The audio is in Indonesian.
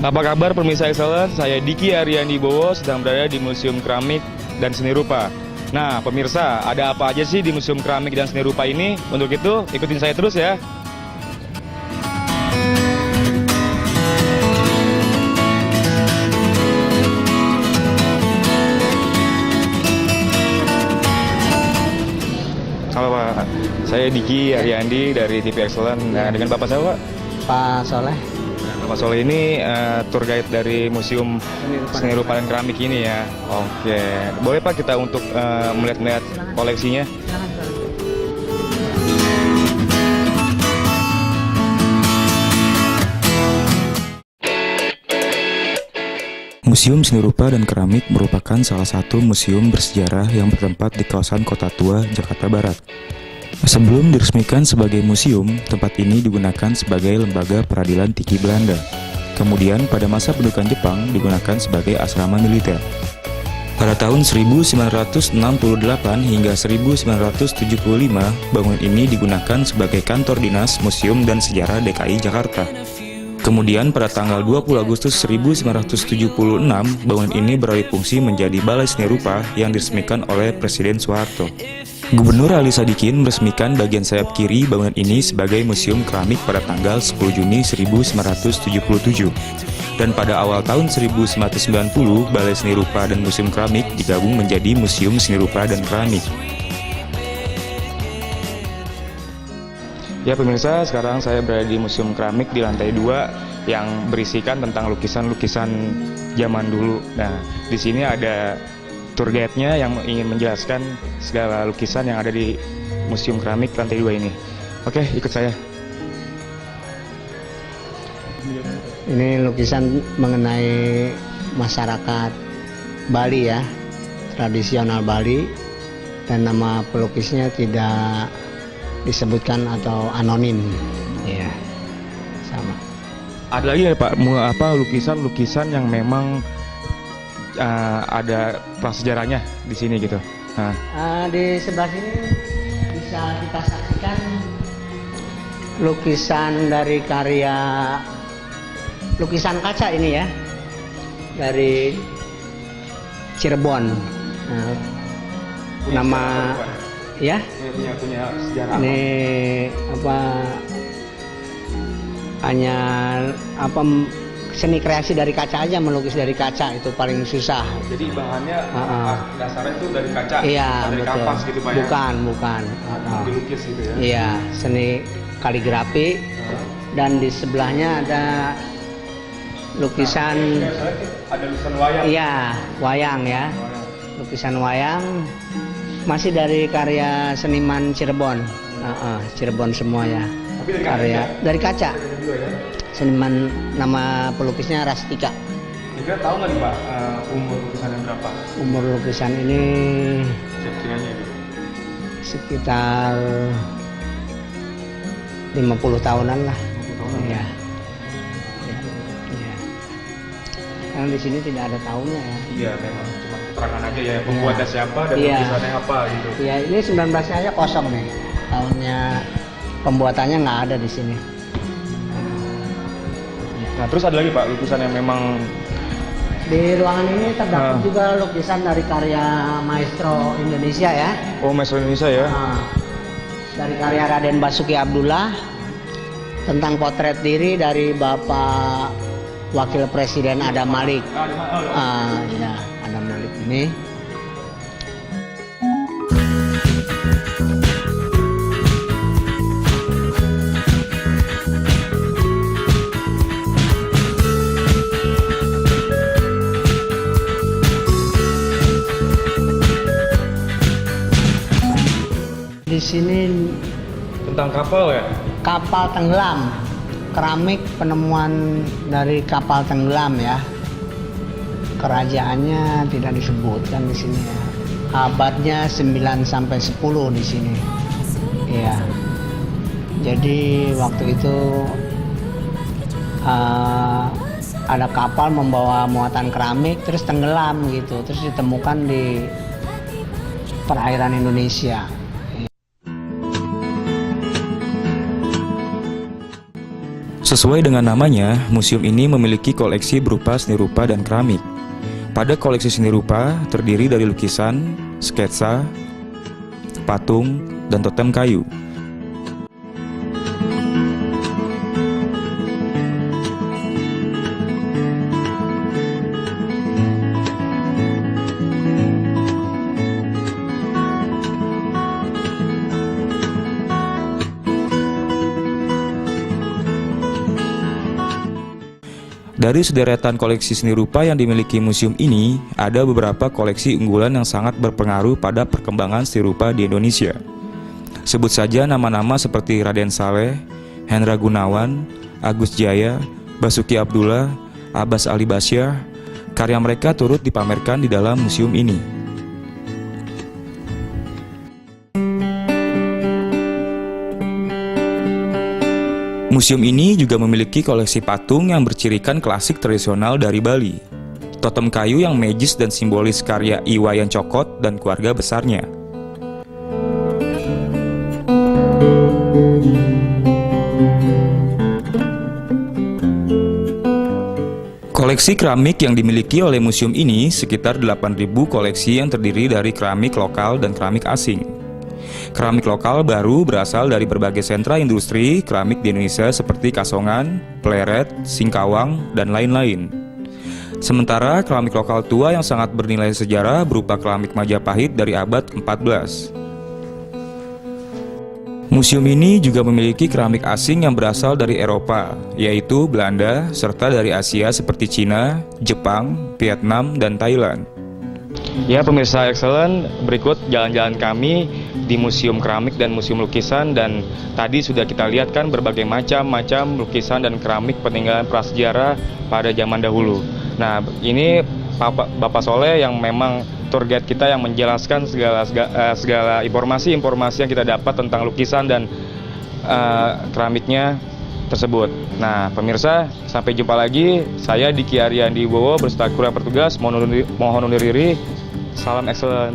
Apa kabar pemirsa Excellent? Saya Diki Aryandi Bowo sedang berada di Museum Keramik dan Seni Rupa. Nah, pemirsa, ada apa aja sih di Museum Keramik dan Seni Rupa ini? Untuk itu, ikutin saya terus ya. Halo Pak, saya Diki Aryandi dari TV Excellent. Nah, dengan Bapak saya Pak? Pak Soleh. Pak Soleh ini tour guide dari Museum Seni Rupa dan Keramik ini ya. Oke, boleh Pak kita untuk melihat-melihat koleksinya? Museum Seni Rupa dan Keramik merupakan salah satu museum bersejarah yang bertempat di kawasan Kota Tua, Jakarta Barat. Sebelum diresmikan sebagai museum, tempat ini digunakan sebagai lembaga peradilan tinggi Belanda. Kemudian pada masa pendudukan Jepang digunakan sebagai asrama militer. Pada tahun 1968 hingga 1975, bangunan ini digunakan sebagai kantor dinas Museum dan Sejarah DKI Jakarta. Kemudian pada tanggal 20 Agustus 1976, bangunan ini beralih fungsi menjadi Balai Seni Rupa yang diresmikan oleh Presiden Soeharto. Gubernur Ali Sadikin meresmikan bagian sayap kiri bangunan ini sebagai Museum Keramik pada tanggal 10 Juni 1977. Dan pada awal tahun 1990, Balai Seni Rupa dan Museum Keramik digabung menjadi Museum Seni Rupa dan Keramik. Ya pemirsa, sekarang saya berada di Museum Keramik di lantai 2 yang berisikan tentang lukisan-lukisan zaman dulu. Nah, di sini ada tour guide-nya yang ingin menjelaskan segala lukisan yang ada di Museum Keramik lantai 2 ini. Oke, ikut saya. Ini lukisan mengenai masyarakat Bali ya, tradisional Bali, dan nama pelukisnya tidak disebutkan atau anonim. Ya, sama. Ada lagi ya Pak, lukisan-lukisan yang memang ada prasejarahnya di sini gitu. Nah. Di sebelah sini bisa kita saksikan lukisan dari lukisan kaca ini ya, dari Cirebon. Nah, nama ya? Punya sejarah. Ini apa? Hanya apa? Seni kreasi dari kaca aja, melukis dari kaca itu paling susah. Jadi bahannya dasarnya itu dari kaca, iya, dari betul. kapas gitu Pak ya? Bukan. Dilukis gitu ya? Iya, seni kaligrafi. Dan di sebelahnya ada lukisan. Ada lukisan wayang. Iya, wayang ya. Lukisan wayang masih dari karya seniman Cirebon. Cirebon semua ya. Tapi dari kaca. Seniman nama pelukisnya Rastika. Juga tahu nggak nih Pak umur lukisannya berapa? Umur lukisan ini Kira-kiranya gitu. Sekitar 50 tahunan lah. 50 tahunan. Iya. Karena di sini tidak ada tahunnya ya. Iya, memang cuma keterangan aja ya pembuatnya siapa dan lukisannya apa gitu. Iya, ini 19-nya aja kosong nih. Tahunnya pembuatannya nggak ada di sini. Nah, terus ada lagi Pak lukisan yang memang di ruangan ini terdapat juga lukisan dari karya maestro Indonesia ya. Oh, maestro Indonesia ya. Dari karya Raden Basuki Abdullah tentang potret diri dari Bapak Wakil Presiden Adam Malik. Ya, Adam Malik ini. Di sini tentang kapal ya? Kapal tenggelam, keramik penemuan dari kapal tenggelam ya. Kerajaannya tidak disebutkan di sini ya. Abadnya 9 sampai 10 di sini. Ya. Jadi waktu itu ada kapal membawa muatan keramik terus tenggelam gitu, terus ditemukan di perairan Indonesia. Sesuai dengan namanya, museum ini memiliki koleksi berupa seni rupa dan keramik. Pada koleksi seni rupa terdiri dari lukisan, sketsa, patung, dan totem kayu. Dari sederetan koleksi seni rupa yang dimiliki museum ini, ada beberapa koleksi unggulan yang sangat berpengaruh pada perkembangan seni rupa di Indonesia. Sebut saja nama-nama seperti Raden Saleh, Hendra Gunawan, Agus Jaya, Basuki Abdullah, Abbas Ali Basyah. Karya mereka turut dipamerkan di dalam museum ini. Museum ini juga memiliki koleksi patung yang bercirikan klasik tradisional dari Bali. Totem kayu yang magis dan simbolis karya Iwayan Cokot dan keluarga besarnya. Koleksi keramik yang dimiliki oleh museum ini sekitar 8.000 koleksi yang terdiri dari keramik lokal dan keramik asing. Keramik lokal baru berasal dari berbagai sentra industri keramik di Indonesia seperti Kasongan, Pleret, Singkawang, dan lain-lain. Sementara keramik lokal tua yang sangat bernilai sejarah berupa keramik Majapahit dari abad ke-14. Museum ini juga memiliki keramik asing yang berasal dari Eropa, yaitu Belanda, serta dari Asia seperti Cina, Jepang, Vietnam, dan Thailand. Ya pemirsa Excellent, berikut jalan-jalan kami di Museum Keramik dan Museum Lukisan, dan tadi sudah kita lihat kan berbagai macam lukisan dan keramik peninggalan prasejarah pada zaman dahulu. Nah ini Bapak Soleh yang memang tour guide kita yang menjelaskan segala informasi yang kita dapat tentang lukisan dan keramiknya tersebut. Nah pemirsa, sampai jumpa lagi. Saya Diki Ariandi Wibowo berserta kru yang bertugas mohon undur diri. Salam Excellent.